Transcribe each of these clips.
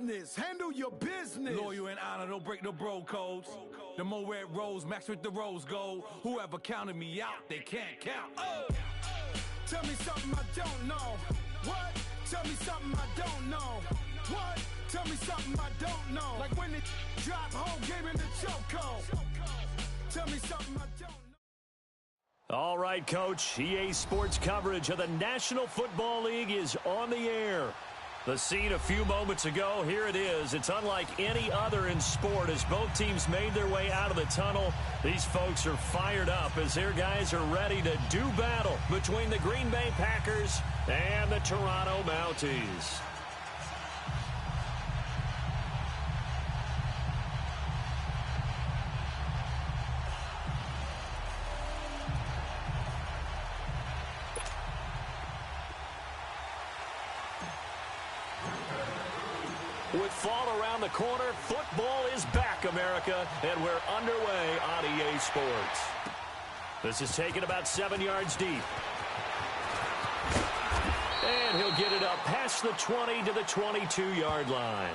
business. Handle your business. Loyal and honor, don't break the bro codes. The more red rose, max with the rose gold. Whoever counted me out, they can't count. Oh! Tell me something I don't know. What? Tell me something I don't know. What? Tell me something I don't know. Like when it drop whole game in the chokehold. Tell me something I don't know. All right, Coach. EA Sports coverage of the National Football League is on the air. The scene a few moments ago, here it is. It's unlike any other in sport as both teams made their way out of the tunnel. These folks are fired up as their guys are ready to do battle between the Green Bay Packers and the Toronto Mounties. With fall around the corner, football is back, America, and we're underway on EA Sports. This is taken about 7 yards deep. And he'll get it up past the 20 to the 22-yard line.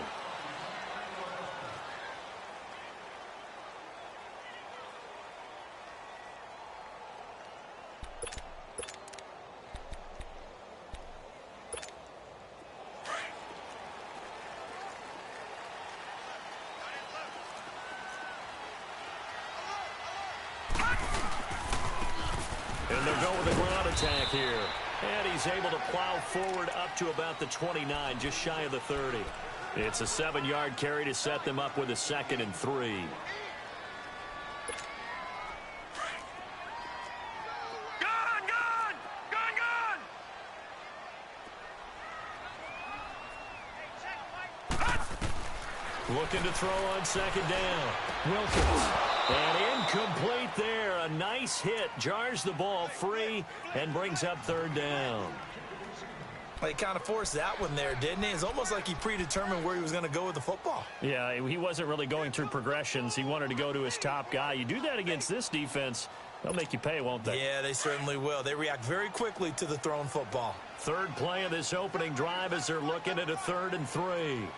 And they'll go with a ground attack here. And he's able to plow forward up to about the 29, just shy of the 30. It's a 7-yard carry to set them up with a 2nd and 3. Looking to throw on 2nd down. Wilkins. And incomplete there. A nice hit. Jars the ball free and brings up 3rd down. He kind of forced that one there, didn't he? It's almost like he predetermined where he was going to go with the football. Yeah, he wasn't really going through progressions. He wanted to go to his top guy. You do that against this defense, they'll make you pay, won't they? Yeah, they certainly will. They react very quickly to the thrown football. 3rd play of this opening drive as they're looking at a 3rd and 3.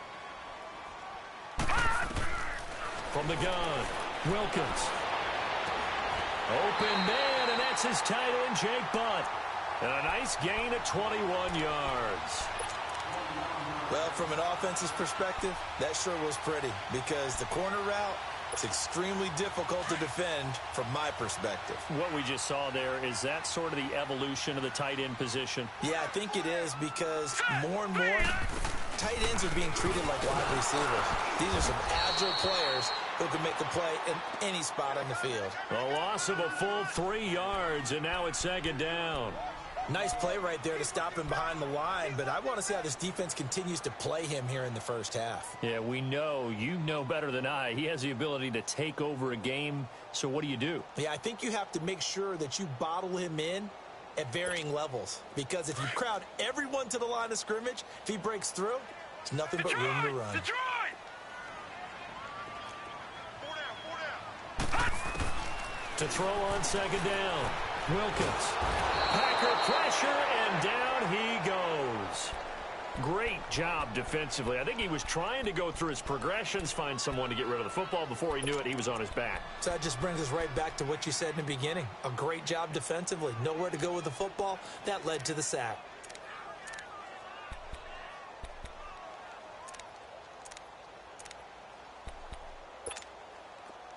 From the gun, Wilkins. Open man, and that's his tight end, Jake Butt. And a nice gain of 21 yards. Well, from an offensive perspective, that sure was pretty because the corner route is extremely difficult to defend from my perspective. What we just saw there, is that sort of the evolution of the tight end position? Yeah, I think it is because more and more tight ends are being treated like wide receivers. These are some agile players who can make a play in any spot on the field. A loss of a full 3 yards, and now it's 2nd down. Nice play right there to stop him behind the line, but I want to see how this defense continues to play him here in the first half. Yeah, we know. You know better than I. He has the ability to take over a game, so what do? Yeah, I think you have to make sure that you bottle him in at varying levels, because if you crowd everyone to the line of scrimmage, if he breaks through, it's nothing but room to run. To throw on 2nd down, Wilkins. Packer pressure, and down he goes. Great job defensively. I think he was trying to go through his progressions, find someone to get rid of the football. Before he knew it, he was on his back. So that just brings us right back to what you said in the beginning. A great job defensively. Nowhere to go with the football. That led to the sack.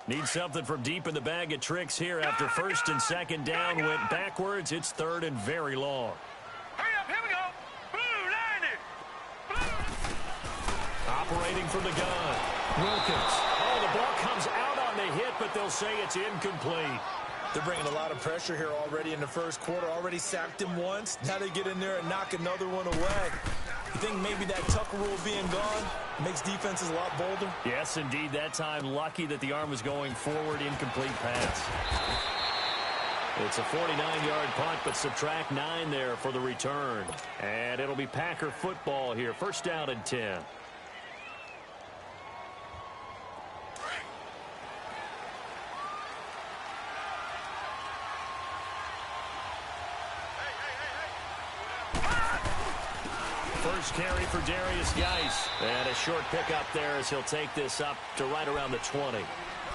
Need something from deep in the bag of tricks here after 1st and 2nd down went backwards. It's 3rd and very long. Hurry up, here we go. Blue, 90. Blue. Operating from the gun. Wilkins. Oh, the ball comes out on the hit, but they'll say it's incomplete. They're bringing a lot of pressure here already in the first quarter. Already sacked him once. Now they get in there and knock another one away. You think maybe that Tucker rule being gone makes defenses a lot bolder? Yes, indeed. That time, lucky that the arm was going forward. Incomplete pass. It's a 49-yard punt, but subtract 9 there for the return. And it'll be Packer football here. 1st down and 10. first carry for Darius Geis. And a short pickup there as he'll take this up to right around the 20.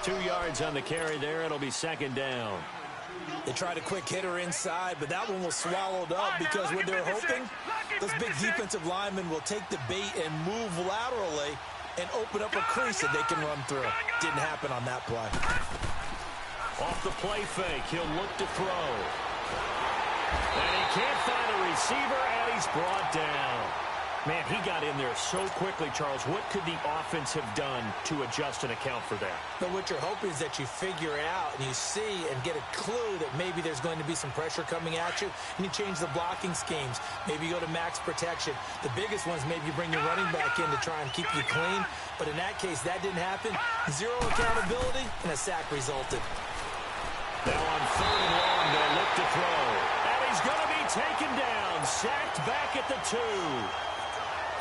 2 yards on the carry there. It'll be second down. They tried a quick hitter inside, but that one was swallowed up because what they're hoping, those big defensive linemen will take the bait and move laterally and open up a crease that they can run through. Didn't happen on that play. Off the play fake, he'll look to throw. And he can't find a receiver, and he's brought down. Man, he got in there so quickly, Charles. What could the offense have done to adjust and account for that? But what you're hoping is that you figure out and you see and get a clue that maybe there's going to be some pressure coming at you, and you change the blocking schemes. Maybe you go to max protection. The biggest one is maybe you bring your running back in to try and keep you clean. But in that case, that didn't happen. Zero accountability, and a sack resulted. Now on 3rd and long, they'll look to throw. And he's going to be taken down, sacked back at the 2.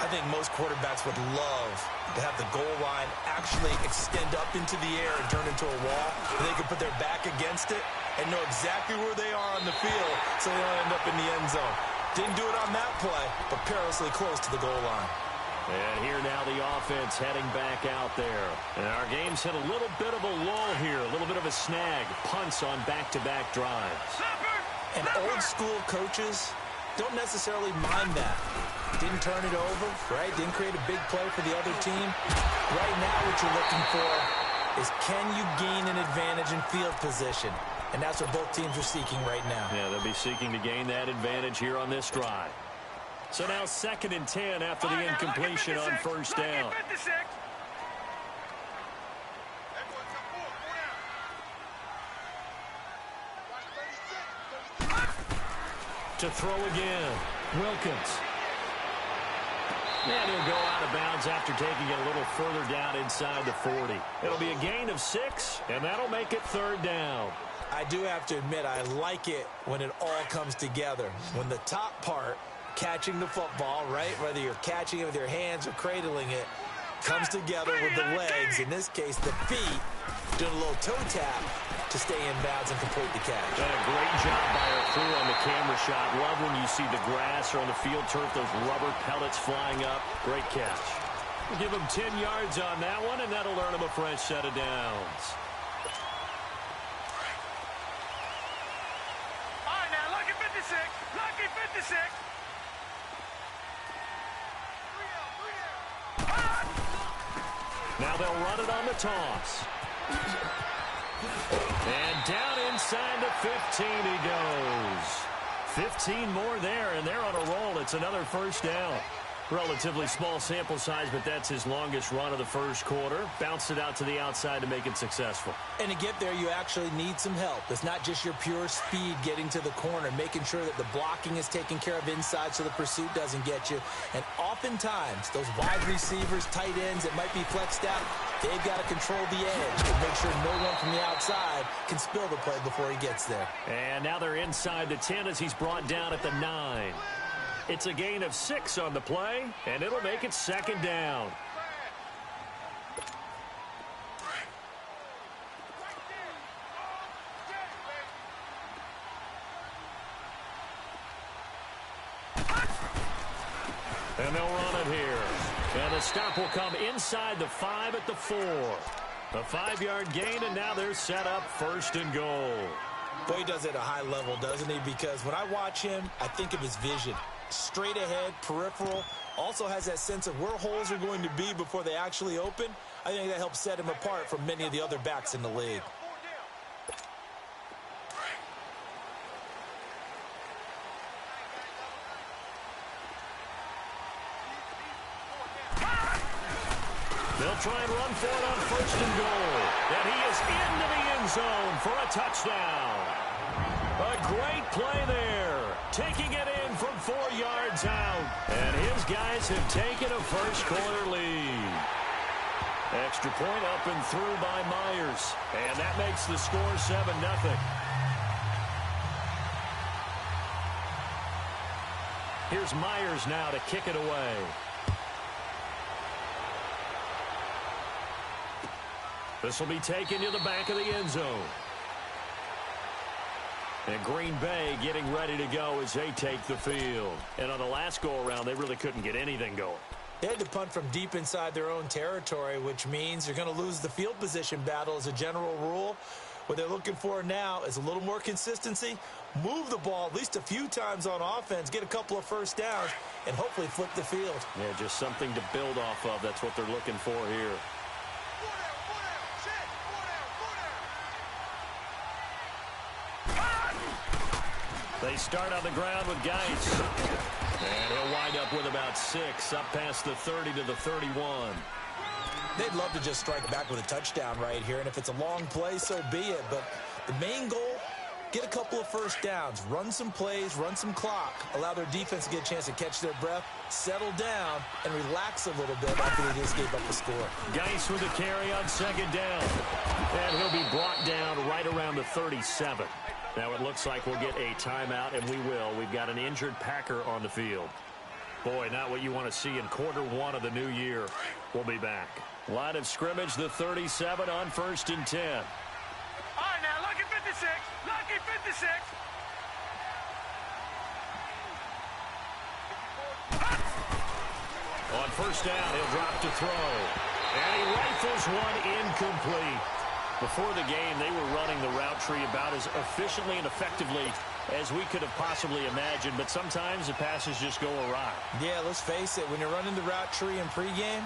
I think most quarterbacks would love to have the goal line actually extend up into the air and turn into a wall. And they can put their back against it and know exactly where they are on the field so they don't end up in the end zone. Didn't do it on that play, but perilously close to the goal line. And here now the offense heading back out there. And our game's hit a little bit of a lull here, a little bit of a snag. Punts on back-to-back drives. And old-school coaches don't necessarily mind that. Didn't turn it over, right? Didn't create a big play for the other team. Right now what you're looking for is can you gain an advantage in field position? And that's what both teams are seeking right now. Yeah, they'll be seeking to gain that advantage here on this drive. So now 2nd and 10 after the incompletion on 1st down. To throw again, Wilkins. And he'll go out of bounds after taking it a little further down inside the 40. It'll be a gain of 6, and that'll make it 3rd down. I do have to admit, I like it when it all comes together. When the top part, catching the football, right, whether you're catching it with your hands or cradling it, comes together with the legs, in this case the feet, doing a little toe tap to stay in bounds and complete the catch. And a great job by our crew on the camera shot. Love when you see the grass or on the field turf, those rubber pellets flying up. Great catch. We'll give him 10 yards on that one, and that'll earn him a fresh set of downs. All right, now, lucky 56. Lucky 56. Now they'll run it on the toss. And down inside the 15 he goes. 15 more there, and they're on a roll. It's another 1st down. Relatively small sample size, but that's his longest run of the 1st quarter. Bounced it out to the outside to make it successful. And to get there, you actually need some help. It's not just your pure speed getting to the corner, making sure that the blocking is taken care of inside so the pursuit doesn't get you. And oftentimes, those wide receivers, tight ends that might be flexed out, they've got to control the edge to make sure no one from the outside can spill the play before he gets there. And now they're inside the 10 as he's brought down at the 9. It's a gain of 6 on the play, and it'll make it 2nd down. And they'll run it here. And the stop will come inside the 5 at the 4. A 5-yard gain, and now they're set up 1st and goal. Boy, he does it at a high level, doesn't he? Because when I watch him, I think of his vision. Straight ahead, peripheral, also has that sense of where holes are going to be before they actually open. I think that helps set him apart from many of the other backs in the league. They'll try and run for it on 1st and goal. And he is into the end zone for a touchdown. A great play there. Taking it in from 4 yards out. And his guys have taken a 1st quarter lead. Extra point up and through by Myers. And that makes the score 7-0. Here's Myers now to kick it away. This will be taken to the back of the end zone. And Green Bay getting ready to go as they take the field. And on the last go-around, they really couldn't get anything going. They had to punt from deep inside their own territory, which means you're going to lose the field position battle as a general rule. What they're looking for now is a little more consistency, move the ball at least a few times on offense, get a couple of first downs, and hopefully flip the field. Yeah, just something to build off of. That's what they're looking for here. They start on the ground with Geis. And he'll wind up with about 6, up past the 30 to the 31. They'd love to just strike back with a touchdown right here, and if it's a long play, so be it. But the main goal, get a couple of first downs, run some plays, run some clock, allow their defense to get a chance to catch their breath, settle down, and relax a little bit after they just gave up the score. Geis with a carry on second down. And he'll be brought down right around the 37. Now it looks like we'll get a timeout, and we will. We've got an injured Packer on the field. Boy, not what you want to see in quarter 1 of the new year. We'll be back. Line of scrimmage, the 37 on 1st and 10. All right, now, lucky 56. Lucky 56. On 1st down, he'll drop to throw. And he rifles one incomplete. Before the game, they were running the route tree about as efficiently and effectively as we could have possibly imagined, but sometimes the passes just go awry. Yeah, let's face it, when you're running the route tree in pregame,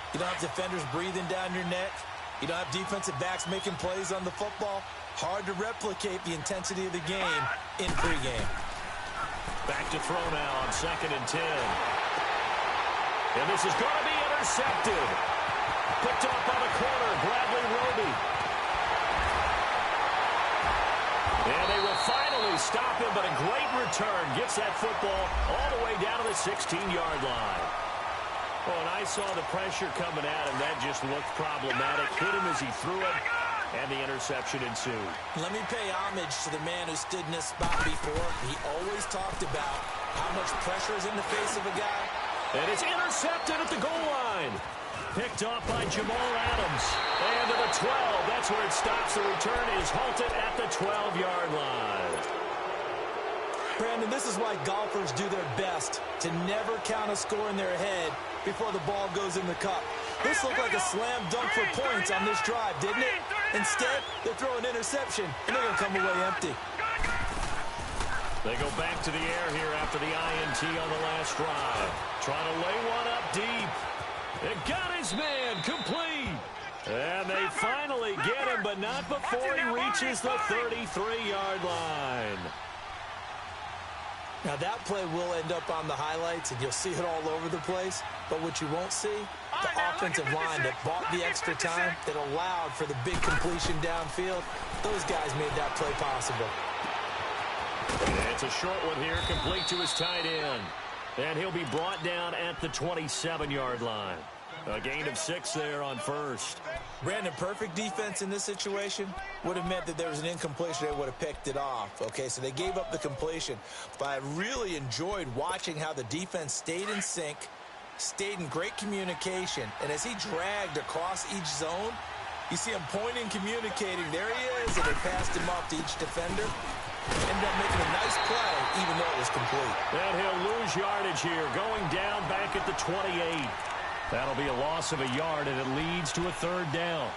you don't have defenders breathing down your neck. You don't have defensive backs making plays on the football. Hard to replicate the intensity of the game in pregame. Back to throw now on 2nd and 10. And this is going to be intercepted. Picked off by the corner, Bradley Roby. And they will finally stop him, but a great return gets that football all the way down to the 16-yard line. Oh, and I saw the pressure coming at him. That just looked problematic. Hit him as he threw it, and the interception ensued. Let me pay homage to the man who stood in this spot before. He always talked about how much pressure is in the face of a guy. And it's intercepted at the goal line. Picked off by Jamal Adams. And to the 12. That's where it stops. The return is halted at the 12-yard line. Brandon, this is why golfers do their best to never count a score in their head before the ball goes in the cup. This looked like a slam dunk for points on this drive, didn't it? Instead, they throw an interception, and they're going to come away empty. They go back to the air here after the INT on the last drive. Trying to lay one up deep. It got his man complete. And they finally get him, but not before he reaches the 33-yard line. Now, that play will end up on the highlights, and you'll see it all over the place. But what you won't see, the offensive line that bought the extra time, that allowed for the big completion downfield, those guys made that play possible. And it's a short one here, complete to his tight end. And he'll be brought down at the 27-yard line. A gain of 6 there on 1st. Brandon, perfect defense in this situation would have meant that there was an incompletion. They would have picked it off. Okay, so they gave up the completion. But I really enjoyed watching how the defense stayed in sync, stayed in great communication. And as he dragged across each zone, you see him pointing, communicating. There he is, and they passed him off to each defender. Ended up making a nice play, even though it was complete. And he'll lose yardage here, going down back at the 28. That'll be a loss of a yard, and it leads to a 3rd down.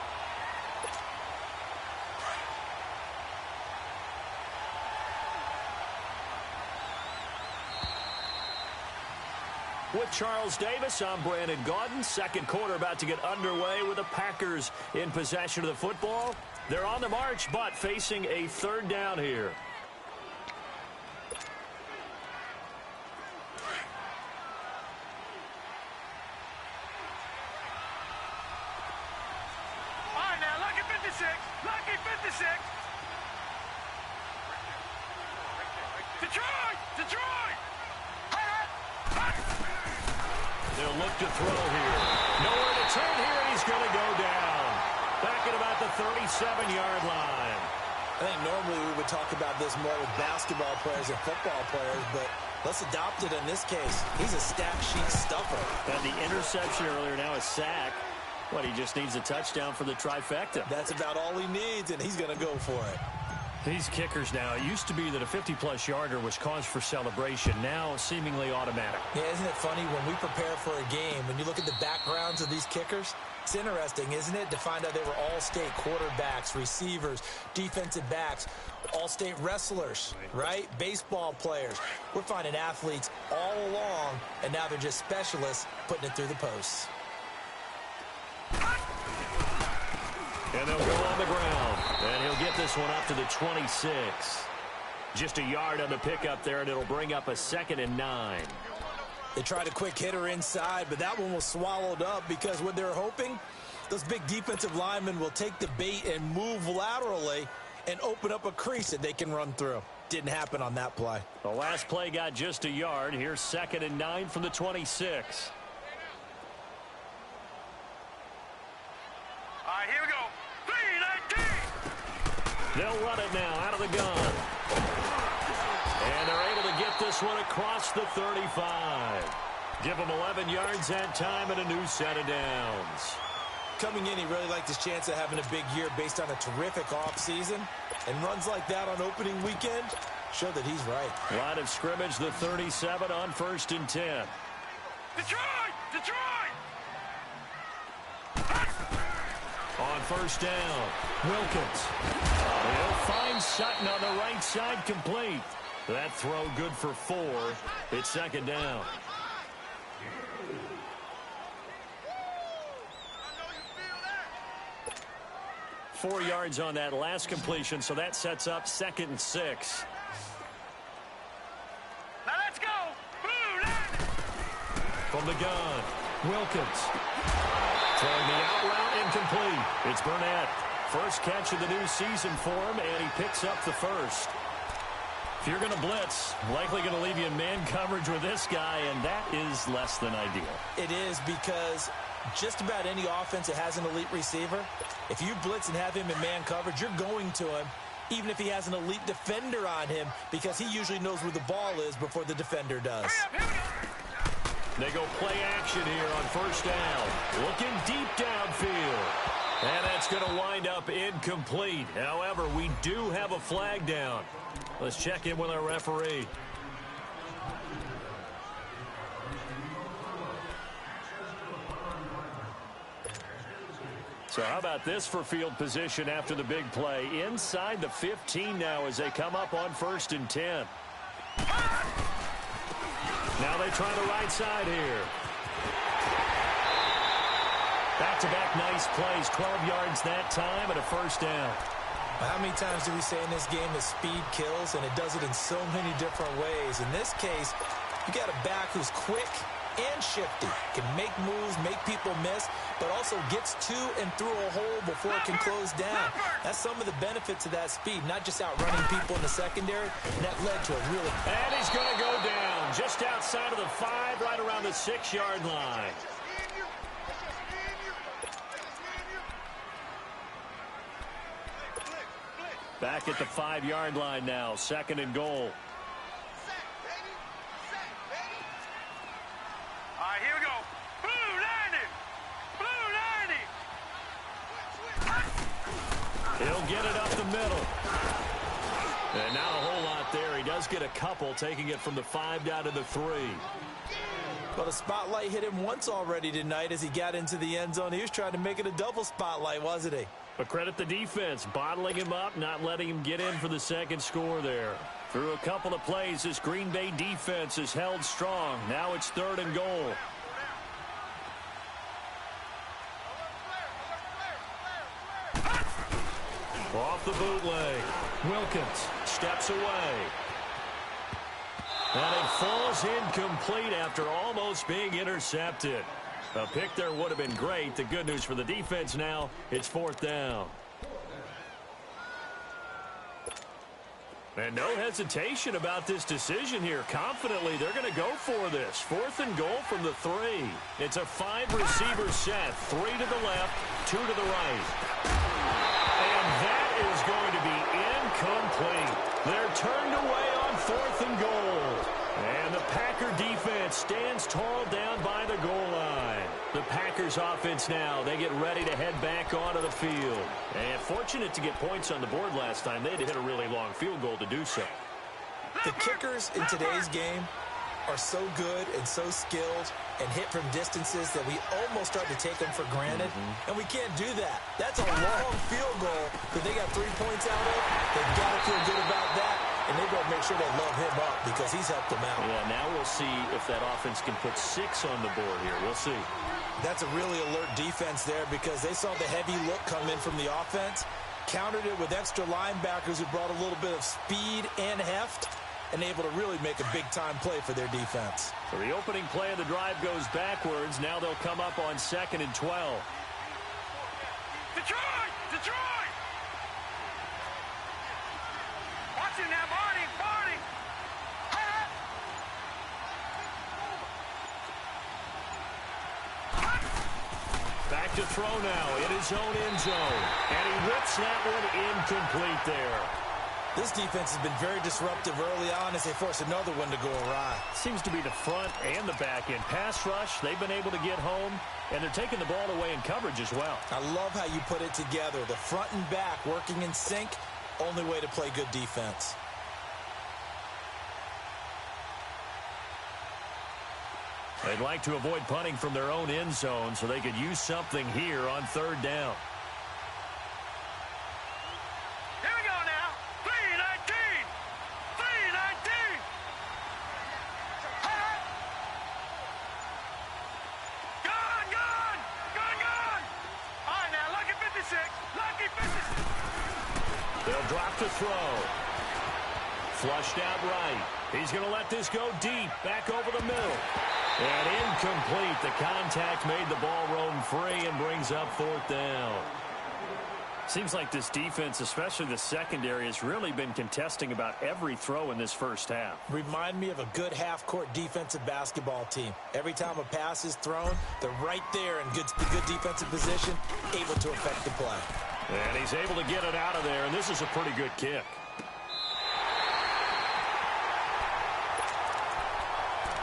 With Charles Davis, I'm Brandon Gaudin. Second quarter about to get underway with the Packers in possession of the football. They're on the march, but facing a 3rd down here. Lucky 56. Detroit! Detroit! They'll look to throw here. Nowhere to turn here, and he's going to go down. Back at about the 37-yard line. I think normally we would talk about this more with basketball players and football players, but let's adopt it in this case. He's a stat sheet stuffer. And the interception earlier, now a sack. What, he just needs a touchdown for the trifecta. That's about all he needs, and he's going to go for it. These kickers now, it used to be that a 50-plus yarder was cause for celebration. Now, seemingly automatic. Yeah, isn't it funny when we prepare for a game, when you look at the backgrounds of these kickers, it's interesting, isn't it, to find out they were all-state quarterbacks, receivers, defensive backs, all-state wrestlers, right? Baseball players. We're finding athletes all along, and now they're just specialists putting it through the posts. And they'll go on the ground. And he'll get this one up to the 26. Just a yard on the pickup there, and it'll bring up a 2nd and 9. They tried a quick hitter inside, but that one was swallowed up because what they're hoping, those big defensive linemen will take the bait and move laterally and open up a crease that they can run through. Didn't happen on that play. The last play got just a yard. Here's 2nd and 9 from the 26. All right, here we go. 3-19. They'll run it now out of the gun. And they're able to get this one across the 35. Give them 11 yards that time and a new set of downs. Coming in, he really liked his chance of having a big year based on a terrific offseason. And runs like that on opening weekend show that he's right. Line of scrimmage, the 37 on 1st and 10. Detroit! Detroit! On 1st down, Wilkins. He'll find Sutton on the right side, complete. That throw good for 4. It's 2nd down. I 4 yards on that last completion, so that sets up 2nd and 6. Now let's go! Blue line! From the gun, Wilkins. Throwing the out route incomplete. It's Burnett. First catch of the new season for him, and he picks up the first. If you're going to blitz, likely going to leave you in man coverage with this guy, and that is less than ideal. It is, because just about any offense that has an elite receiver, if you blitz and have him in man coverage, you're going to him, even if he has an elite defender on him, because he usually knows where the ball is before the defender does. They go play action here on 1st down. Looking deep downfield. And that's going to wind up incomplete. However, we do have a flag down. Let's check in with our referee. So how about this for field position after the big play? Inside the 15 now as they come up on 1st and 10. Now they try the right side here. Back-to-back nice plays, 12 yards that time and a 1st down. How many times do we say in this game that speed kills, and it does it in so many different ways? In this case, you got a back who's quick and shifty, can make moves, make people miss, but also gets to and through a hole before it can close down. That's some of the benefits of that speed, not just outrunning people in the secondary, and that led to a really... And he's going to go down just outside of the 5, right around the 6-yard line. Back at the 5-yard line now, 2nd and goal. All right, here we go. Blue 90! Blue 90! He'll get it up the middle. And not a whole lot there. He does get a couple, taking it from the 5 down to the 3. Well, the spotlight hit him once already tonight as he got into the end zone. He was trying to make it a double spotlight, wasn't he? But credit the defense, bottling him up, not letting him get in for the 2nd score there. Through a couple of plays, this Green Bay defense is held strong. Now it's 3rd and goal. Off the bootleg. Wilkins steps away. And it falls incomplete after almost being intercepted. A pick there would have been great. The good news for the defense now, it's 4th down. And no hesitation about this decision here. Confidently, they're going to go for this. 4th and goal from the 3. It's a 5-receiver set. 3 to the left, 2 to the right. And that is going to be incomplete. They're turned away on 4th and goal. And the Packer defense stands tall down by the goal line. The Packers offense now, they get ready to head back onto the field. And fortunate to get points on the board last time. They had to hit a really long field goal to do so. The kickers in today's game are so good and so skilled and hit from distances that we almost start to take them for granted, and we can't do that. That's a long field goal that they got 3 points out of. They've got to feel good about that, and they've got to make sure they load him up because he's helped them out. Yeah, now we'll see if that offense can put 6 on the board here. We'll see. That's a really alert defense there because they saw the heavy look come in from the offense, countered it with extra linebackers who brought a little bit of speed and heft, and able to really make a big-time play for their defense. So the opening play of the drive goes backwards. Now they'll come up on 2nd and 12. Detroit! Detroit! Watch it now, Barney! Barney! Back to throw now in his own end zone. And he whips that one incomplete there. This defense has been very disruptive early on as they force another one to go awry. Seems to be the front and the back end. Pass rush, they've been able to get home, and they're taking the ball away in coverage as well. I love how you put it together. The front and back working in sync, only way to play good defense. They'd like to avoid punting from their own end zone so they could use something here on 3rd down. Here we go now. 3-19. 3-19. Gone, gone. Gone, gone. All right, now, lucky 56. Lucky 56. They'll drop to throw. Flushed out right. He's going to let this go deep. Back over the middle. And incomplete. The contact made the ball roam free and brings up 4th down. Seems like this defense, especially the secondary, has really been contesting about every throw in this first half. Remind me of a good half-court defensive basketball team. Every time a pass is thrown, they're right there in good defensive position, able to affect the play. And he's able to get it out of there, and this is a pretty good kick.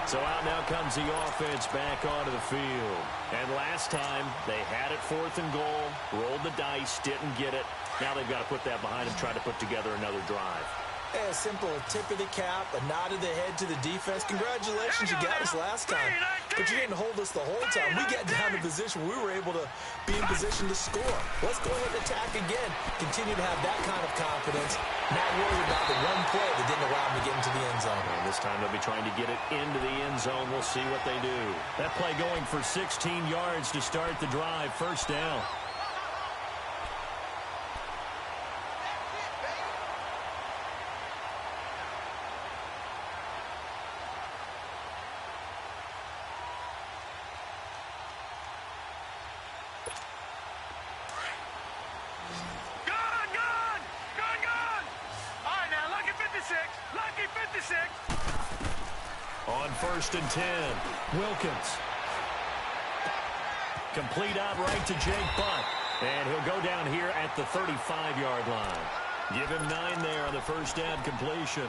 So out now comes the offense back onto the field. And last time, they had it 4th and goal, rolled the dice, didn't get it. Now they've got to put that behind them, try to put together another drive. A simple tip of the cap, a nod of the head to the defense. Congratulations, you got us last time. But you didn't hold us the whole time. We got down to position where we were able to be in position to score. Let's go ahead and attack again. Continue to have that kind of confidence. Not worry about the one play that didn't allow them to get into the end zone. And this time they'll be trying to get it into the end zone. We'll see what they do. That play going for 16 yards to start the drive. 1st down. On 1st and 10, Wilkins. Complete out right to Jake Butt. And he'll go down here at the 35-yard line. Give him 9 there on the 1st down completion.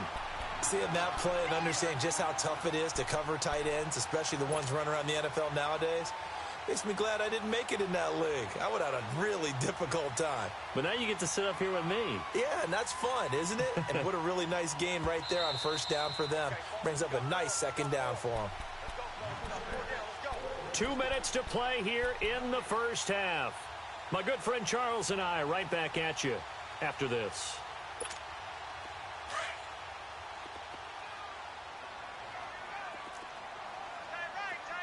Seeing that play and understanding just how tough it is to cover tight ends, especially the ones running around the NFL nowadays, makes me glad I didn't make it in that league. I would have had a really difficult time. But now you get to sit up here with me. Yeah, and that's fun, isn't it? And what a really nice game right there on 1st down for them. Brings up a nice 2nd down for them. 2 minutes to play here in the 1st half. My good friend Charles and I right back at you after this.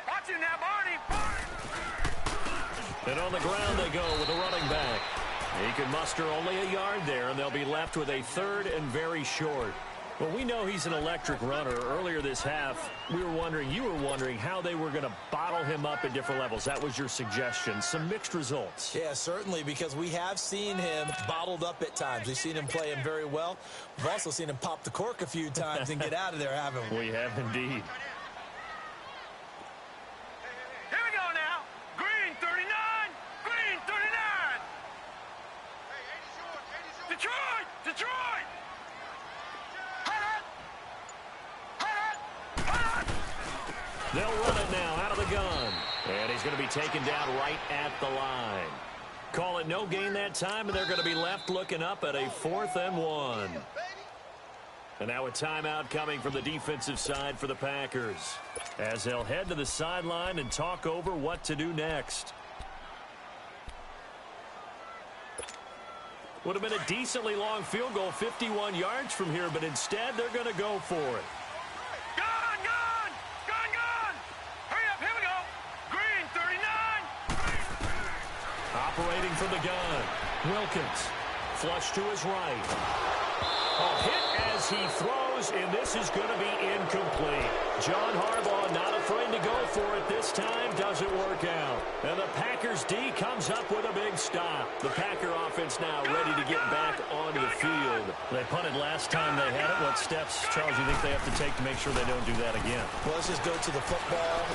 Watch it now, Barney. And on the ground they go with a running back. He can muster only a yard there, and they'll be left with a 3rd and very short. Well, we know he's an electric runner. Earlier this half, you were wondering how they were going to bottle him up at different levels. That was your suggestion. Some mixed results. Yeah, certainly, because we have seen him bottled up at times. We've seen him play him very well. We've also seen him pop the cork a few times and get out of there, haven't we? We have indeed. Here we go now. Green 39. Green 39. Detroit. Detroit. They'll run it now out of the gun. And he's going to be taken down right at the line. Call it no gain that time, and they're going to be left looking up at a 4th and 1. And now a timeout coming from the defensive side for the Packers, as they'll head to the sideline and talk over what to do next. Would have been a decently long field goal, 51 yards from here, but instead they're going to go for it. Gun, gun! Gun, gun! Hurry up, here we go! Green, 39! Operating from the gun, Wilkins. Flush to his right. A hit as he throws, and this is going to be incomplete. John Harbaugh not afraid to go for it this time. Doesn't work out. And the Packers D comes up with a big stop. The Packer offense now ready to get back onto the field. They punted last time they had it. What steps, Charles, you think they have to take to make sure they don't do that again? Well, let's just go to the football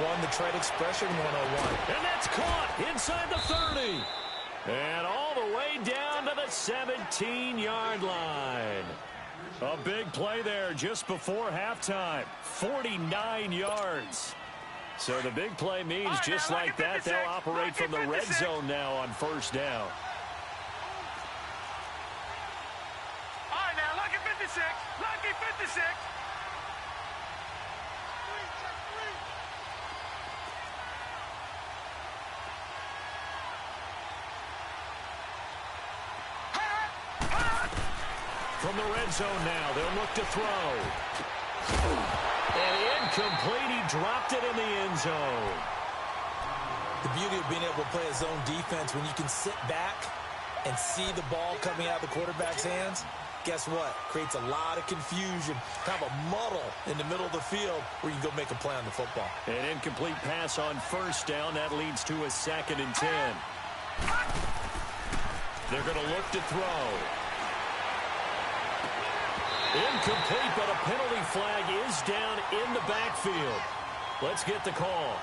101, the trade expression 101. And that's caught inside the 30. And all the way down to the 17-yard line. A big play there just before halftime. 49 yards. So the big play means just like that, they'll operate from the red zone now on 1st down. All right, now, lucky 56. Lucky 56. From the red zone now, they'll look to throw. And incomplete, he dropped it in the end zone. The beauty of being able to play a zone defense, when you can sit back and see the ball coming out of the quarterback's hands, guess what? Creates a lot of confusion, kind of a muddle in the middle of the field where you can go make a play on the football. An incomplete pass on 1st down. That leads to a 2nd and 10. They're going to look to throw. Incomplete, but a penalty flag is down in the backfield. Let's get the call.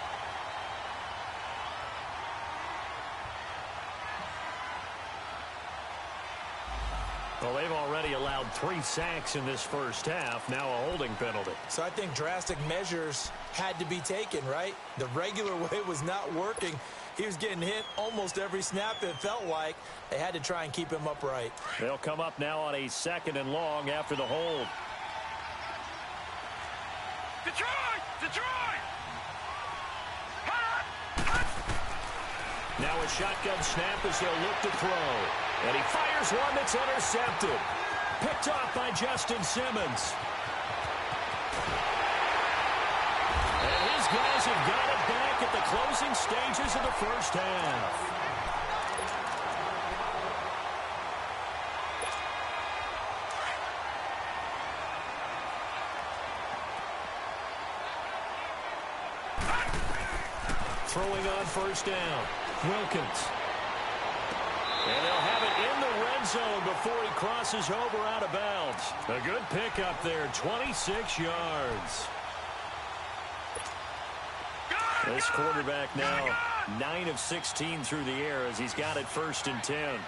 Well, they've already allowed 3 sacks in this first half. Now a holding penalty. So I think drastic measures had to be taken, right? The regular way was not working. He was getting hit almost every snap, it felt like. They had to try and keep him upright. They'll come up now on a 2nd and long after the hold. Detroit! Detroit! Now a shotgun snap as they'll look to throw. And he fires one that's intercepted. Picked off by Justin Simmons. And his guys have got it back at the closing stages of the first half. Throwing on 1st down. Wilkins. And they'll have it in the red zone before he crosses over out of bounds. A good pickup there, 26 yards. This quarterback now 9 of 16 through the air as he's got it 1st and 10.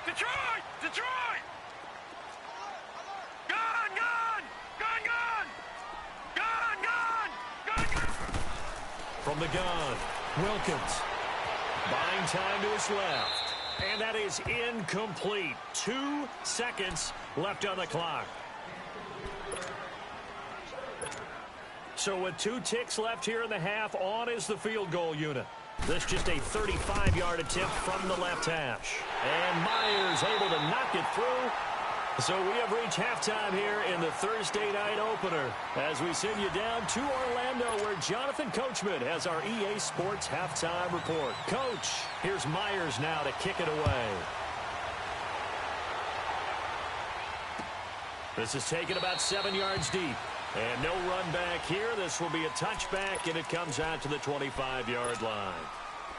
Detroit! Detroit! Gun, gun! Gun, gun! Gun, gun! Gun, gun! From the gun, Wilkins. Buying time to his left. And that is incomplete. 2 seconds left on the clock. So with 2 ticks left here in the half, on is the field goal unit. This just a 35-yard attempt from the left hash. And Myers able to knock it through. So we have reached halftime here in the Thursday night opener as we send you down to Orlando where Jonathan Coachman has our EA Sports halftime report. Coach, here's Myers now to kick it away. This is taken about 7 yards deep. And no run back here. This will be a touchback, and it comes out to the 25-yard line.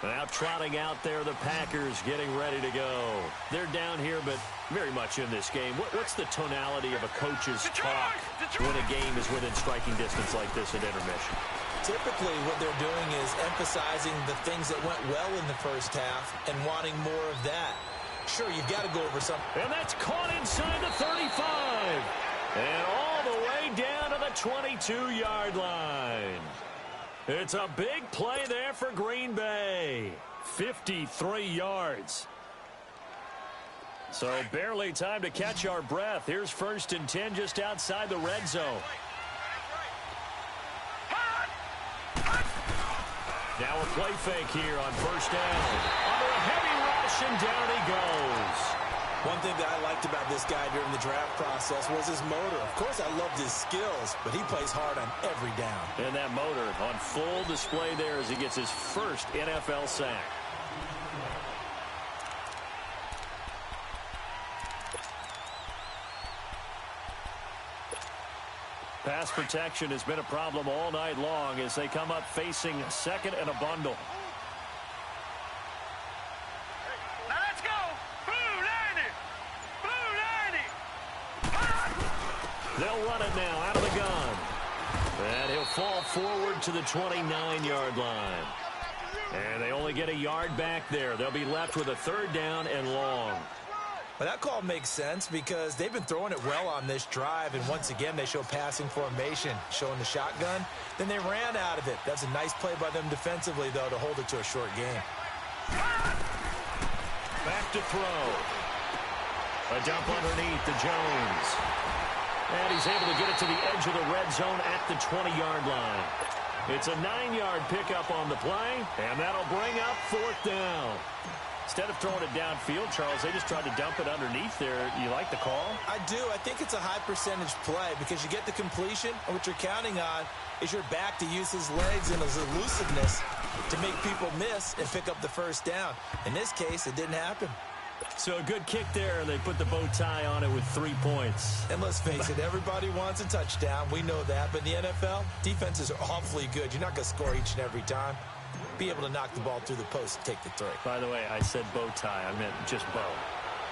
Now trotting out there, the Packers getting ready to go. They're down here, but very much in this game. What's the tonality of a coach's talk when a game is within striking distance like this at intermission? Typically, what they're doing is emphasizing the things that went well in the first half and wanting more of that. Sure, you've got to go over some. And that's caught inside the 35. And all the way down to the the 22-yard line. It's a big play there for Green Bay. 53 yards. So barely time to catch our breath. Here's 1st and 10 just outside the red zone. Now a play fake here on 1st down. Under a heavy rush, and down he goes. One thing that I liked about this guy during the draft process was his motor. Of course, I loved his skills, but he plays hard on every down. And that motor on full display there as he gets his first NFL sack. Pass protection has been a problem all night long as they come up facing 2nd and a bundle. Now let's go. Blue 90. Blue 90. They'll run it now out of the gun. And he'll fall forward to the 29-yard line. And they only get a yard back there. They'll be left with a 3rd down and long. But that call makes sense because they've been throwing it well on this drive, and once again they show passing formation, showing the shotgun. Then they ran out of it. That's a nice play by them defensively, though, to hold it to a short game. Back to throw. A dump underneath to Jones. And he's able to get it to the edge of the red zone at the 20-yard line. It's a 9-yard pickup on the play, and that'll bring up 4th down. Instead of throwing it downfield, Charles, they just tried to dump it underneath there. You like the call? I do. I think it's a high-percentage play because you get the completion, and what you're counting on is your back to use his legs and his elusiveness to make people miss and pick up the 1st down. In this case, it didn't happen. So a good kick there, and they put the bow tie on it with 3 points. And let's face it, everybody wants a touchdown. We know that. But in the NFL, defenses are awfully good. You're not going to score each and every time. Be able to knock the ball through the post and take the 3. By the way, I said bow tie. I meant just bow.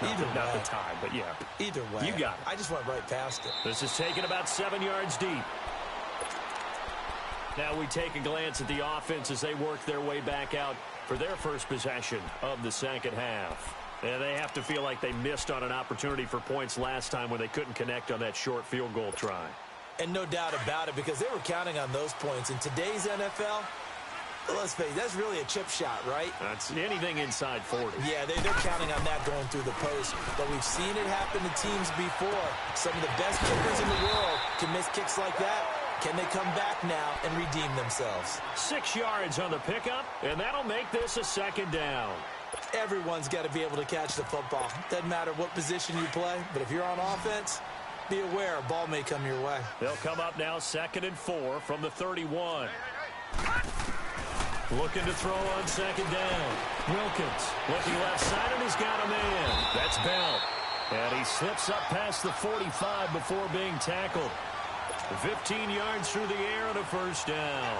Not the tie, but yeah. Either way. You got it. I just went right past it. This is taken about 7 yards deep. Now we take a glance at the offense as they work their way back out for their first possession of the 2nd half. And they have to feel like they missed on an opportunity for points last time when they couldn't connect on that short field goal try. And no doubt about it, because they were counting on those points. In today's NFL, let's face it, that's really a chip shot, right? That's anything inside 40. Yeah, they're counting on that going through the post. But we've seen it happen to teams before. Some of the best kickers in the world can miss kicks like that. Can they come back now and redeem themselves? 6 yards on the pickup, and that'll make this a 2nd down. Everyone's got to be able to catch the football. Doesn't matter what position you play, but if you're on offense, be aware a ball may come your way. They'll come up now 2nd and 4 from the 31. Looking to throw on 2nd down. Wilkins looking left side, and he's got a man. That's Bell. And he slips up past the 45 before being tackled. 15 yards through the air and a 1st down.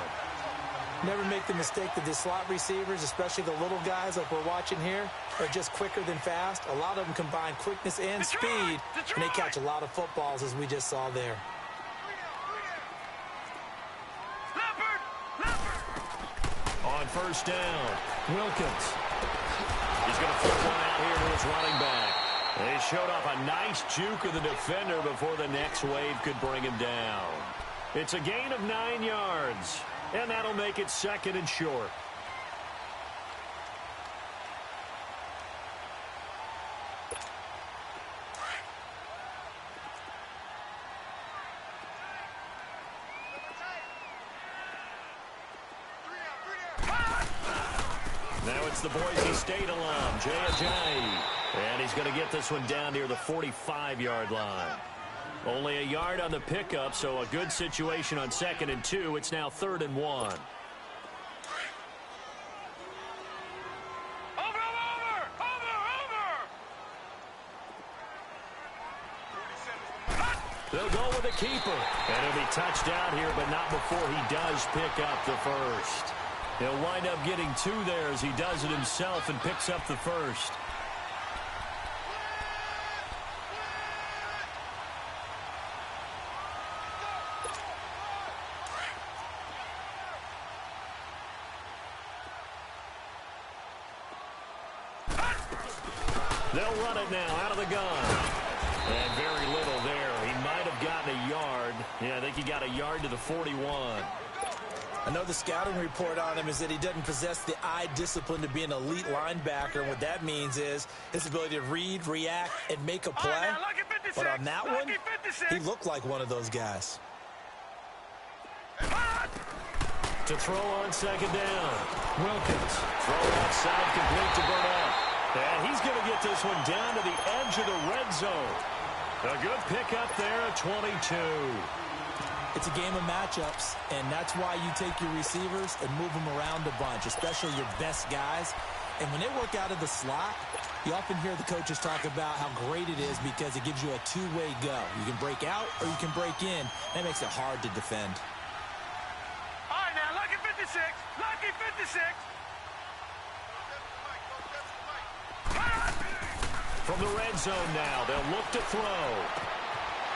Never make the mistake that the slot receivers, especially the little guys like we're watching here, are just quicker than fast. A lot of them combine quickness and speed, and they catch a lot of footballs, as we just saw there. On 1st down, Wilkins. He's going to flip one out here to his running back. They showed off a nice juke of the defender before the next wave could bring him down. It's a gain of 9 yards. And that'll make it 2nd and short. Now it's the Boise State alum, Jay Ajayi. And he's going to get this one down near the 45-yard line. Only a yard on the pickup, so a good situation on 2nd and 2. It's now 3rd and 1. They'll go with the keeper. And he'll be touched out here, but not before he does pick up the 1st. He'll wind up getting 2 there as he does it himself and picks up the 1st. They'll run it now out of the gun. And very little there. He might have gotten a yard. Yeah, I think he got a yard to the 41. I know the scouting report on him is that he doesn't possess the eye discipline to be an elite linebacker. What that means is his ability to read, react, and make a play. But on that one, he looked like one of those guys. To throw on second down. Wilkins. Throw outside, complete to Burnett. And he's going to get this one down to the edge of the red zone. A good pickup there at 22. It's a game of matchups, and that's why you take your receivers and move them around a bunch, especially your best guys. And when they work out of the slot, you often hear the coaches talk about how great it is because it gives you a two-way go. You can break out or you can break in. That makes it hard to defend. All right, now, lucky 56. Lucky 56. From the red zone now, they'll look to throw.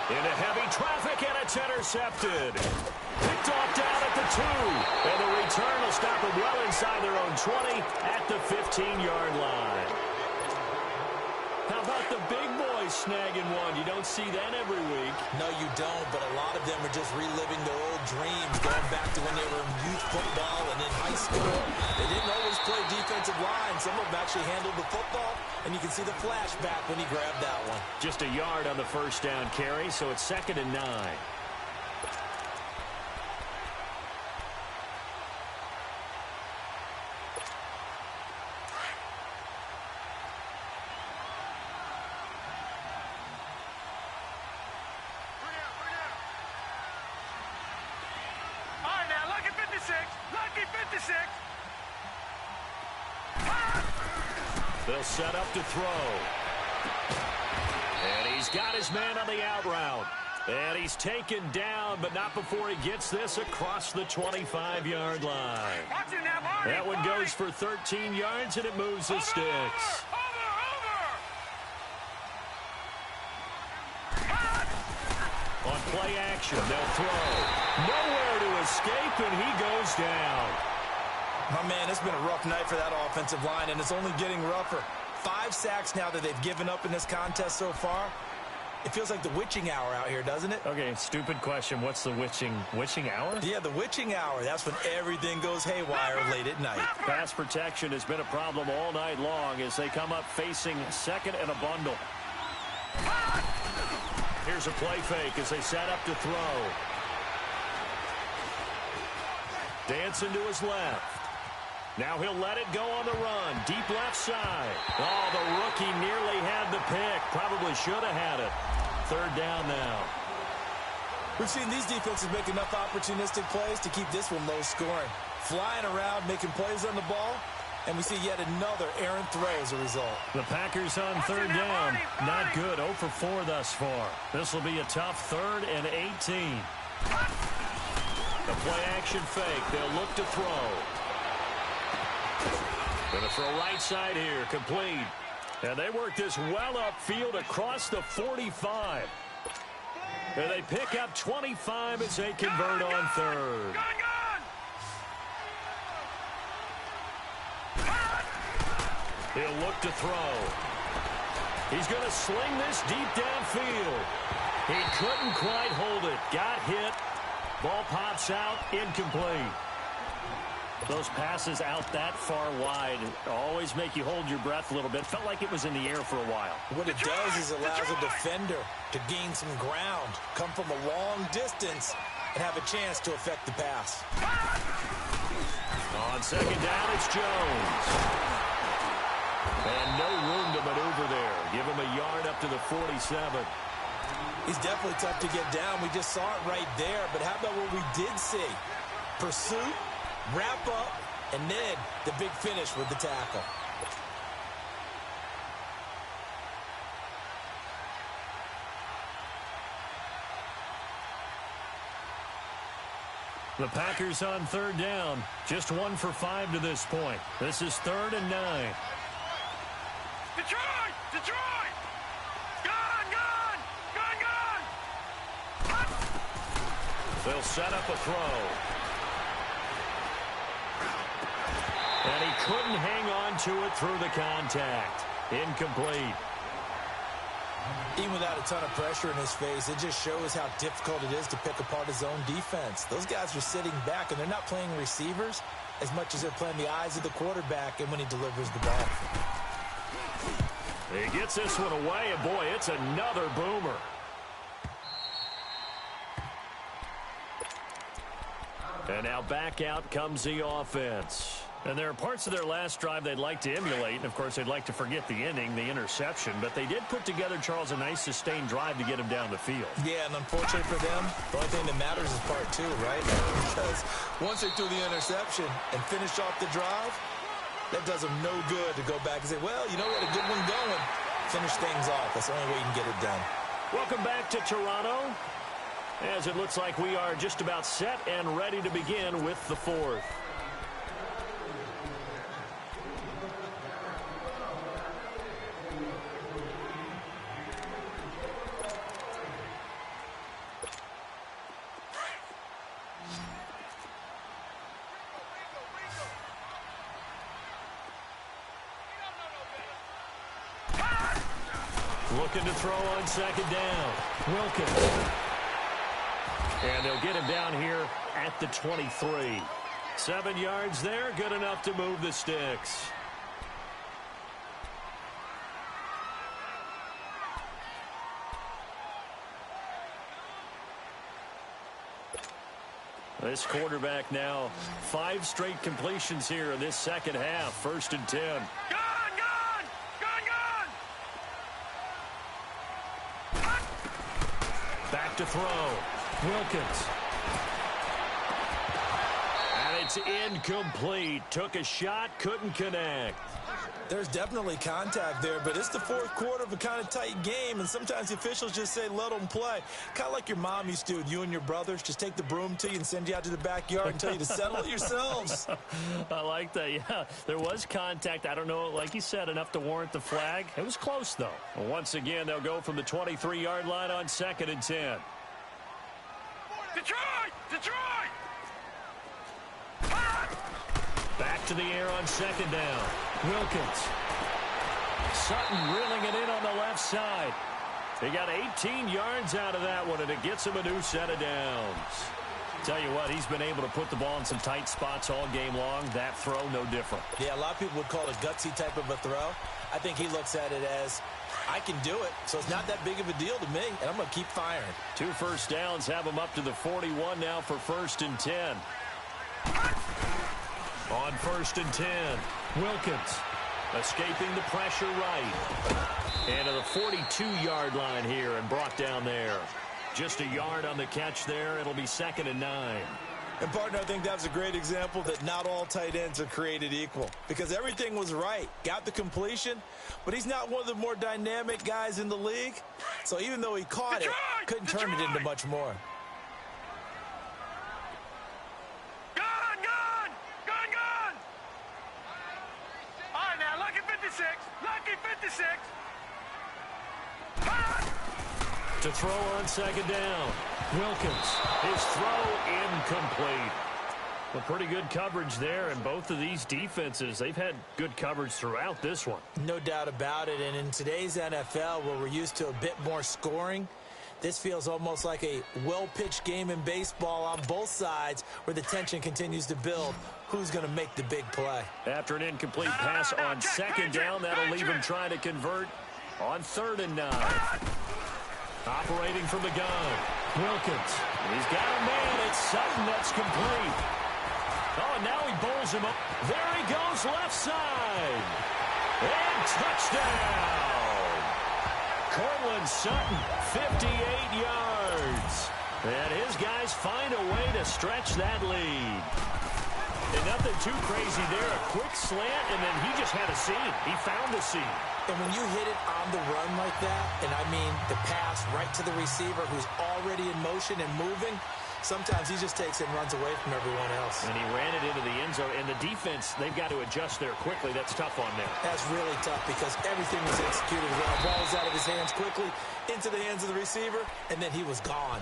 Into heavy traffic, and it's intercepted. Picked off down at the 2. And the return will stop them well inside their own 20 at the 15-yard line. How about the big boys snagging one? You don't see that every week. No, you don't, but a lot of them are just reliving their old dreams, going back to when they were in youth football and in high school. They didn't always play defensive line. Some of them actually handled the football, and you can see the flashback when he grabbed that one. Just a yard on the first down carry, so it's 2nd and 9. Lucky 56. They'll set up to throw. And he's got his man on the out route. And he's taken down, but not before he gets this across the 25-yard line. That one goes for 13 yards, and it moves the sticks. On play action, they'll throw. Nowhere to escape, and he goes down. My man, it's been a rough night for that offensive line, and it's only getting rougher. 5 sacks now that they've given up in this contest so far. It feels like the witching hour out here, doesn't it? Okay, stupid question. What's the witching hour? Yeah, the witching hour. That's when everything goes haywire late at night. Pass protection has been a problem all night long as they come up facing second and a bundle. Here's a play fake as they set up to throw. Dancing to his left. Now he'll let it go on the run. Deep left side. Oh, the rookie nearly had the pick. Probably should have had it. 3rd down now. We've seen these defenses make enough opportunistic plays to keep this one low scoring. Flying around, making plays on the ball, and we see yet another errant throw as a result. The Packers on 3rd down. Not good. 0 for 4 thus far. This will be a tough 3rd and 18. The play action fake. They'll look to throw. Going to throw right side here. Complete. And they work this well upfield across the 45. And they pick up 25 as they convert on 3rd. He'll look to throw. He's going to sling this deep downfield. He couldn't quite hold it. Got hit. Ball pops out. Incomplete. Those passes out that far wide always make you hold your breath a little bit. Felt like it was in the air for a while. What it does is allows a defender to gain some ground, come from a long distance, and have a chance to affect the pass. On 2nd down, it's Jones. And no room to maneuver there. Give him a yard up to the 47. He's definitely tough to get down. We just saw it right there. But how about what we did see? Pursuit, wrap up, and then the big finish with the tackle. The Packers on 3rd down. Just 1 for 5 to this point. This is 3rd and 9. Detroit! Detroit! Gone! Gone! Gone! Gone! They'll set up a throw. And he couldn't hang on to it through the contact. Incomplete. Even without a ton of pressure in his face, it just shows how difficult it is to pick apart his own defense. Those guys are sitting back, and they're not playing receivers as much as they're playing the eyes of the quarterback and when he delivers the ball. He gets this one away, and boy, it's another boomer. And now back out comes the offense. And there are parts of their last drive they'd like to emulate. And, of course, they'd like to forget the ending, the interception. But they did put together, Charles, a nice sustained drive to get him down the field. Yeah, and unfortunately for them, the only thing that matters is part two, right? Because once they threw the interception and finished off the drive, that does them no good to go back and say, well, you know what, a good one going. Finish things off. That's the only way you can get it done. Welcome back to Toronto, as it looks like we are just about set and ready to begin with the fourth. Looking to throw on second down. Wilkins. And they'll get him down here at the 23. 7 yards there, good enough to move the sticks. This quarterback now 5 straight completions here in this second half. 1st and 10. Back to throw. Wilkins. And it's incomplete. Took a shot, couldn't connect. There's definitely contact there, but it's the fourth quarter of a kind of tight game, and sometimes the officials just say, let them play. Kind of like your mom used to do with you and your brothers. Just take the broom to you and send you out to the backyard and tell you to settle it yourselves. I like that, yeah. There was contact. I don't know, like you said, enough to warrant the flag. It was close, though. Once again, they'll go from the 23-yard line on 2nd and 10. Detroit! Back to the air on 2nd down. Wilkins. Sutton reeling it in on the left side. He got 18 yards out of that one, and it gets him a new set of downs. Tell you what, he's been able to put the ball in some tight spots all game long. That throw, no different. Yeah, a lot of people would call it a gutsy type of a throw. I think he looks at it as, I can do it, so it's not that big of a deal to me, and I'm going to keep firing. 2 first downs have him up to the 41 now for 1st and 10. On 1st and 10, Wilkins escaping the pressure right. And to the 42-yard line here and brought down there. Just a yard on the catch there. It'll be 2nd and 9. And, partner, I think that was a great example that not all tight ends are created equal. Because everything was right. Got the completion, but he's not one of the more dynamic guys in the league. So even though he caught it, couldn't turn it into much more. Lucky 56. To throw on 2nd down. Wilkins. His throw incomplete. Well, pretty good coverage there, and both of these defenses, they've had good coverage throughout this one. No doubt about it, and in today's NFL, where we're used to a bit more scoring, this feels almost like a well-pitched game in baseball on both sides where the tension continues to build. Who's going to make the big play? After an incomplete pass on 2nd down, that'll leave him trying to convert on 3rd and 9. Operating from the gun, Wilkins. He's got a man. It's Sutton. That's complete. Oh, and now he bowls him up. There he goes, left side. And touchdown. Cortland Sutton, 58 yards. And his guys find a way to stretch that lead. And nothing too crazy there. A quick slant, and then he just had a seam. He found the seam. And when you hit it on the run like that, and I mean the pass right to the receiver who's already in motion and moving, sometimes he just takes it and runs away from everyone else. And he ran it into the end zone. And the defense, they've got to adjust there quickly. That's tough on them. That's really tough because everything was executed well. Ball was out of his hands quickly, into the hands of the receiver, and then he was gone.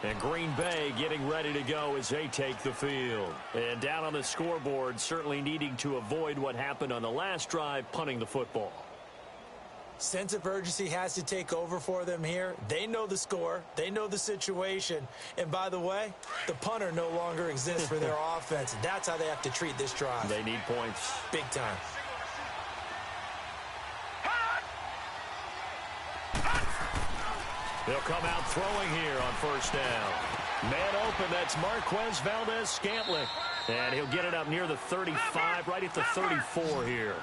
And Green Bay getting ready to go as they take the field. And down on the scoreboard, certainly needing to avoid what happened on the last drive, punting the football. Sense of urgency has to take over for them here. They know the score. They know the situation. And by the way, the punter no longer exists for their offense. That's how they have to treat this drive. They need points. Big time. They'll come out throwing here on first down. Man open, that's Marquez Valdez-Scantling. And he'll get it up near the 35, right at the 34 here.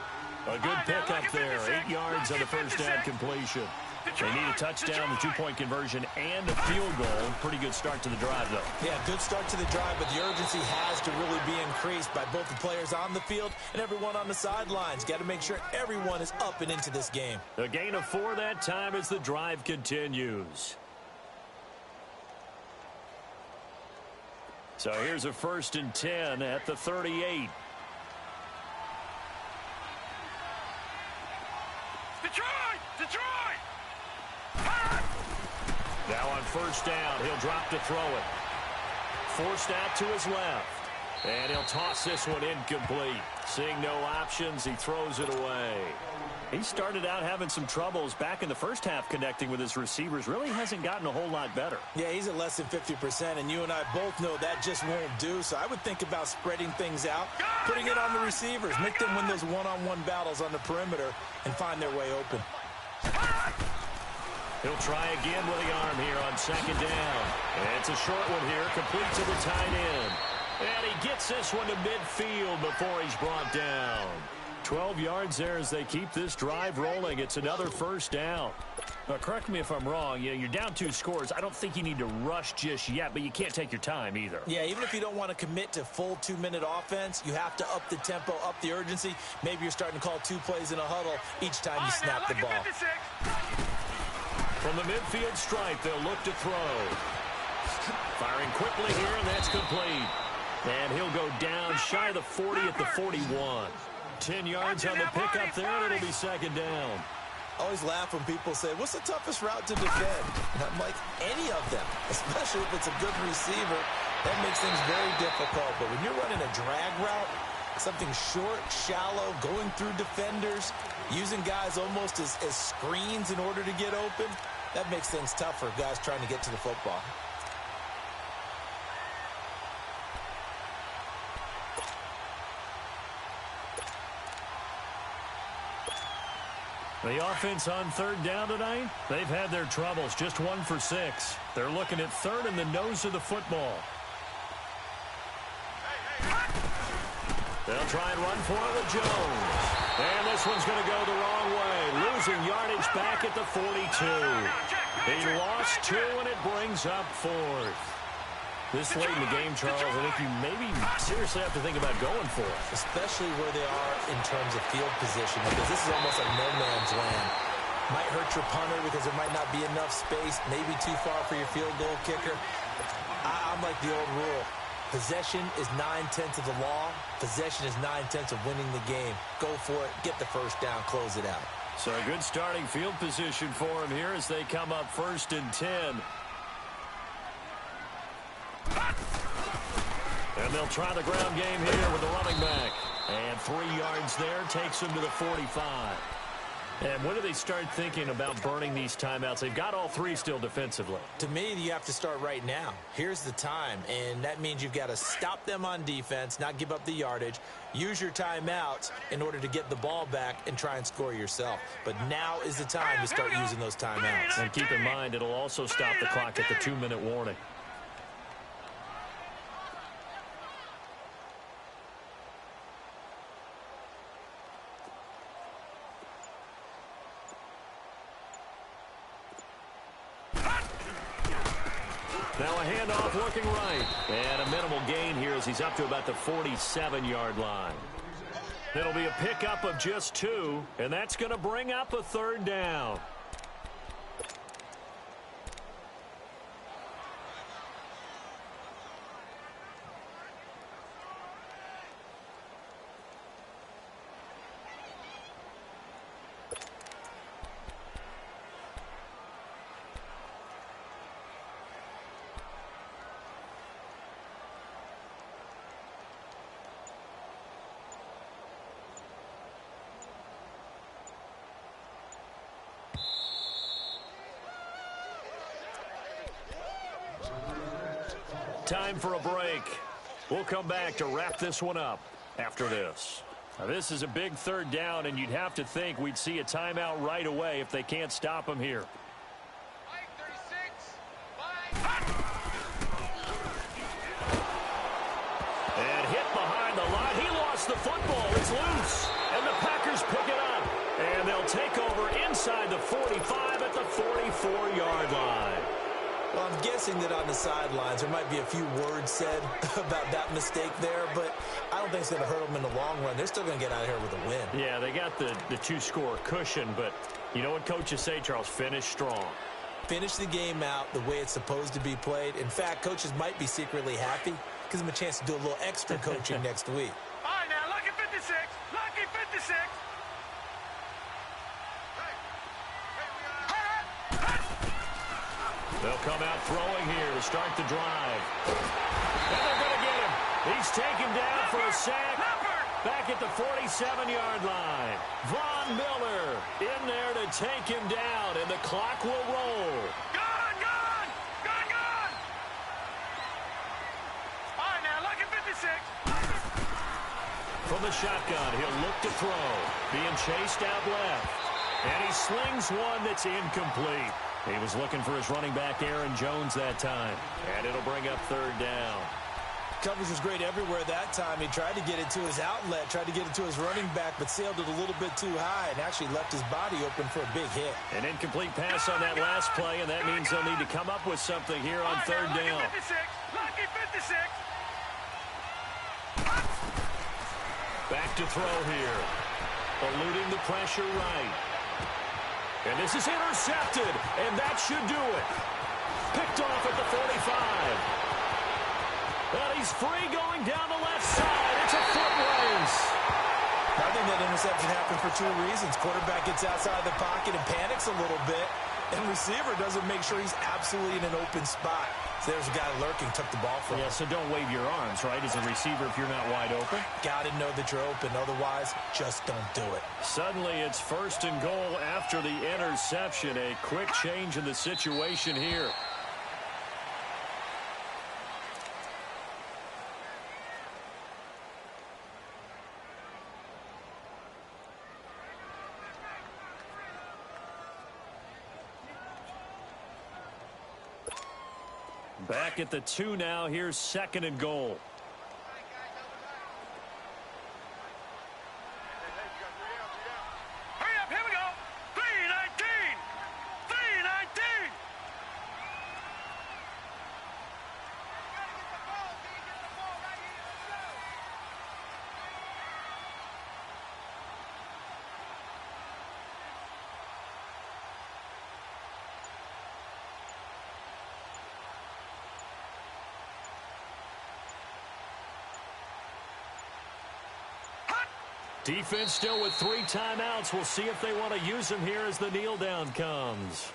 A good pickup there, 8 yards on the first down completion. They need a touchdown, the 2-point conversion, and a field goal. Pretty good start to the drive, though. Yeah, good start to the drive, but the urgency has to really be increased by both the players on the field and everyone on the sidelines. Got to make sure everyone is up and into this game. A gain of 4 that time as the drive continues. So here's a 1st and 10 at the 38. Detroit! Now on first down, he'll drop to throw it. Forced out to his left. And he'll toss this one incomplete. Seeing no options, he throws it away. He started out having some troubles back in the first half connecting with his receivers. Really hasn't gotten a whole lot better. Yeah, he's at less than 50%, and you and I both know that just won't do. So I would think about spreading things out, putting it on the receivers, make them win those one-on-one battles on the perimeter, and find their way open. He'll try again with the arm here on 2nd down. And it's a short one here, complete to the tight end. And he gets this one to midfield before he's brought down. 12 yards there as they keep this drive rolling. It's another first down. Now, correct me if I'm wrong. You're down 2 scores. I don't think you need to rush just yet, but you can't take your time either. Yeah, even if you don't want to commit to full 2-minute offense, you have to up the tempo, up the urgency. Maybe you're starting to call 2 plays in a huddle each time you snap the ball. From the midfield stripe, they'll look to throw. Firing quickly here, and that's complete. And he'll go down shy of the 40 at the 41. 10 yards on the pickup there, and it'll be 2nd down. I always laugh when people say, what's the toughest route to defend? And I'm like, any of them, especially if it's a good receiver. That makes things very difficult. But when you're running a drag route, something short, shallow, going through defenders, using guys almost as screens in order to get open, that makes things tough for guys trying to get to the football. The offense on 3rd down tonight, they've had their troubles, just 1 for 6. They're looking at 3rd in the nose of the football. They'll try and run for it with Jones. And this one's going to go the wrong way, losing yardage back at the 42. He lost 2, and it brings up 4th. This late in the game, Charles, I think you maybe seriously have to think about going for it. Especially where they are in terms of field position, because this is almost like no man's land. Might hurt your punter because there might not be enough space, maybe too far for your field goal kicker. I'm like the old rule. Possession is 9/10 of the law. Possession is 9/10 of winning the game. Go for it, get the first down, close it out. So a good starting field position for him here as they come up 1st and 10. And they'll try the ground game here with the running back. And 3 yards there takes him to the 45. And when do they start thinking about burning these timeouts? They've got all 3 still defensively. To me, you have to start right now. Here's the time, and that means you've got to stop them on defense, not give up the yardage, use your timeouts in order to get the ball back and try and score yourself. But now is the time to start using those timeouts. And keep in mind, it'll also stop the clock at the 2-minute warning. Now a handoff looking right. And a minimal gain here as he's up to about the 47-yard line. It'll be a pickup of just 2, and that's going to bring up a 3rd down. Time for a break. We'll come back to wrap this one up after this. Now, this is a big third down, and you'd have to think we'd see a timeout right away if they can't stop him here. And hit behind the line. He lost the football. It's loose. And the Packers pick it up. And they'll take over inside the 45 at the 44-yard line. Well, I'm guessing that on the sidelines there might be a few words said about that mistake there, but I don't think it's going to hurt them in the long run. They're still going to get out of here with a win. Yeah, they got the two-score cushion, but you know what coaches say, Charles? Finish strong. Finish the game out the way it's supposed to be played. In fact, coaches might be secretly happy. Gives them a chance to do a little extra coaching next week. All right, now, lucky 56. Lucky 56. They'll come out throwing here to start the drive. And they're going to get him. He's taken down for a sack. Back at the 47-yard line. Von Miller in there to take him down, and the clock will roll. Gone! All right, now, lucky 56. From the shotgun, he'll look to throw. Being chased out left. And he slings one that's incomplete. He was looking for his running back, Aaron Jones, that time. And it'll bring up third down. Coverage was great everywhere that time. He tried to get it to his outlet, tried to get it to his running back, but sailed it a little bit too high and actually left his body open for a big hit. An incomplete pass on that last play, and that means they'll need to come up with something here on third down. Lucky 56. Back to throw here. Eluding the pressure right. And this is intercepted, and that should do it. Picked off at the 45. Well, he's free going down the left side. It's a foot race. I think that interception happened for two reasons. Quarterback gets outside the pocket and panics a little bit, and receiver doesn't make sure he's absolutely in an open spot. So there's a guy lurking, took the ball from him. Yeah, so don't wave your arms, right, as a receiver if you're not wide open. Got to know that you're open. Otherwise, just don't do it. Suddenly, it's first and goal after the interception. A quick change in the situation here. Back at the 2 now. Here's second and goal. Hurry up, here we go. 3:19. 3:19. Defense still with 3 timeouts. We'll see if they want to use them here as the kneel down comes.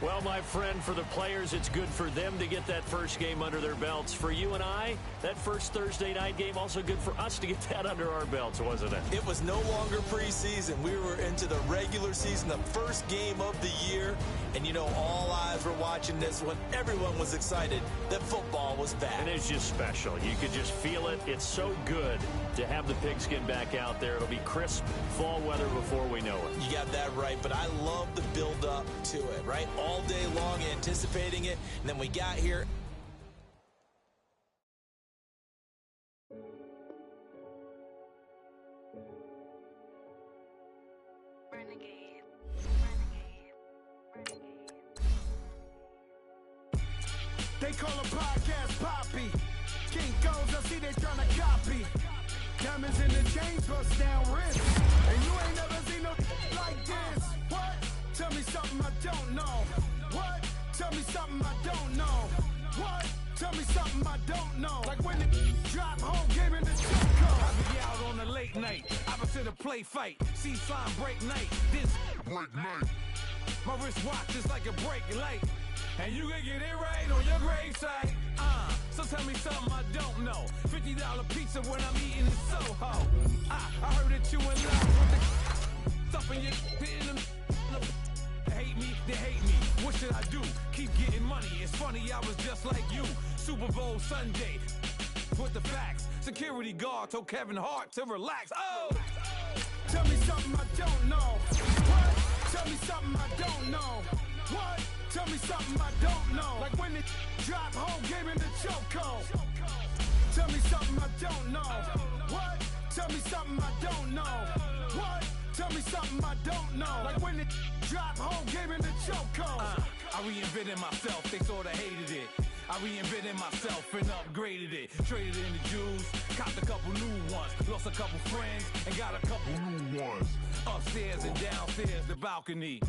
Well, my friend, for the players, it's good for them to get that first game under their belts. For you and I, that first Thursday night game, also good for us to get that under our belts, wasn't it? It was no longer preseason. We were into the regular season, the first game of the year. And, you know, all eyes were watching this one. Everyone was excited that football was back. And it's just special. You could just feel it. It's so good to have the pigskin back out there. It'll be crisp fall weather before we know it. You got that right, but I love the build-up to it, right? All day long anticipating it, and then we got here. They call a podcast Poppy. King goes, I see they tryna copy. Diamonds in the chains, bust down wrist. And you ain't never seen no like this. What? Tell me something I don't know. What? Tell me something I to the play fight. See slime break night. This break night. My wristwatch is like a brake light. And you can get it right on your gravesite. So tell me something I don't know. $50 pizza when I'm eating in Soho. I heard that you in love with the stuff in your in the hate me, they hate me. What should I do? Keep getting money. It's funny, I was just like you. Super Bowl Sunday. With the facts. Security guard told Kevin Hart to relax. Oh! Tell me something I don't know. What? Tell me something I don't know. What? Tell me something I don't know. Like when it drop home, game in the chokehold. Tell me something I don't know. What? Tell me something I don't know. What? Tell me something I don't know. Like when it drop home, game in the chokehold. I reinvented myself, they sorta hated it. I reinvented myself and upgraded it. Traded in the Jews, copped a couple new ones. Lost a couple friends and got a couple new ones. Upstairs and downstairs, the balcony.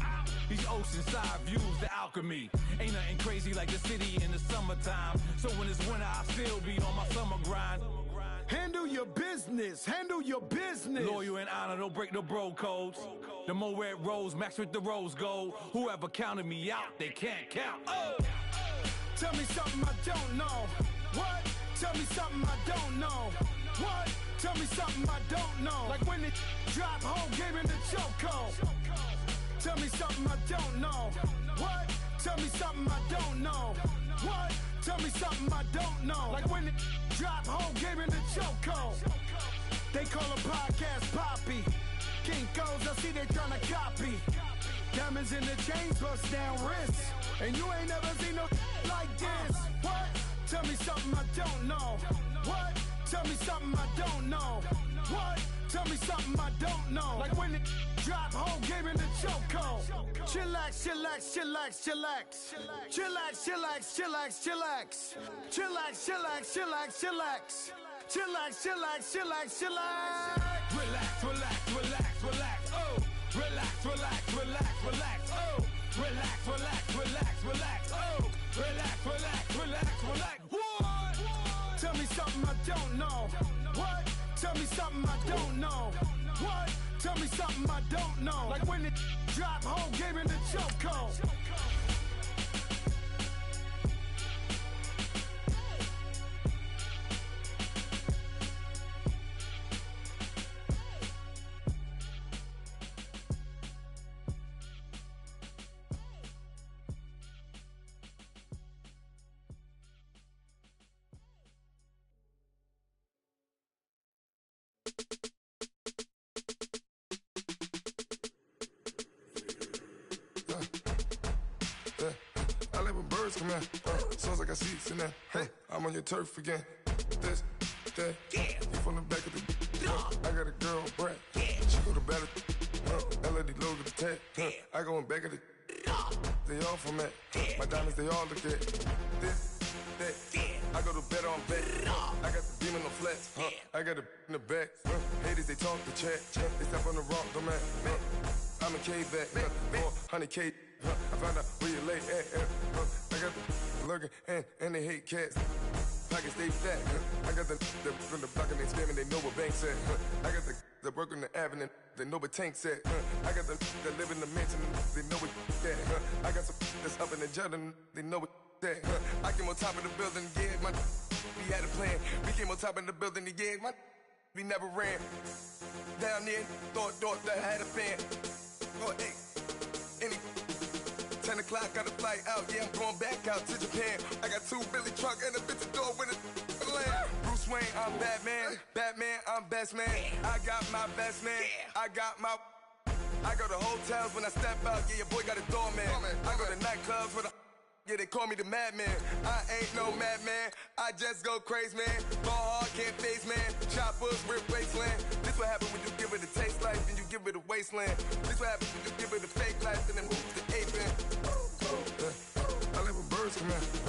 These oceanside views, the alchemy. Ain't nothing crazy like the city in the summertime. So when it's winter, I still be on my summer grind. Handle your business, handle your business. Loyal and honor, don't break no bro codes. The more red rose, max with the rose gold. Whoever counted me out, they can't count. Oh! Tell me something I don't know. What? Tell me something I don't know. What? Tell me something I don't know. Like when it drop home, game in the chokehold. Tell me something I don't know. What? Tell me something I don't know. What? Tell me something I don't know. Like when it drop home, game in the chokehold. They call a podcast Poppy. Kinkos, I see they tryna copy. Diamonds in the chains, bust down wrists. And you ain't never seen no like this. What? Tell me something I don't know. What? Tell me something I don't know. What? Tell me something I don't know. Like when it drop home, game in the chokehold. Chillax, chillax, chillax, chillax. Chillax, chillax, chillax, chillax. Chillax, chillax, chillax, chillax. Chillax, chillax, chillax, chillax. Relax, relax, relax, relax, oh. Relax, relax, relax, relax, oh. Relax, relax, relax, relax, oh. Relax, relax, relax, relax. What? Tell me something I don't know. What? Tell me something I don't know. What? Tell me something I don't know. Like when it drop home, game in the chokehold. I let my birds come in. Sounds like I see seats in there. Hey, I'm on your turf again. This, that, you from the back of the. I got a girl, Brad. She go to battle. LED logo the tag. I go in back of the. They all from that. My diamonds, they all look at. This, that. I go to bed on bed. I got the demon on flats. I got it in the back. Haters, they talk the chat. They step on the rock, don't man. I'm a K-back. 400K. I found out where you lay at. I got the lurking and they hate cats. Pockets stay fat. I got the from the block and they scamming, they know what banks at. I got the work on the avenue, they know what tanks at. I got the that live in the mansion, they know what that. I got some that's up in the Jordan, they know what that. I came on top of the building, yeah, my we had a plan. We came on top of the building, yeah, my we never ran. Down there, thought that I had a fan. Oh, hey, any 10 o'clock, got a flight out, yeah, I'm going back out to Japan. I got 2 Billy truck and a bitch door with a land. Bruce Wayne, I'm Batman. Batman, I'm best man. I got my best man. I got my. I go to hotels when I step out, yeah, your boy got a doorman. I go to nightclubs with a. Yeah, they call me the madman. I ain't no madman. I just go crazy, man. Ball hard, can't face, man. Choppers, rip wasteland. This what happens when you give it a taste life and you give it a wasteland. This what happens when you give it a fake life and then move the ape in. I let my birds come in.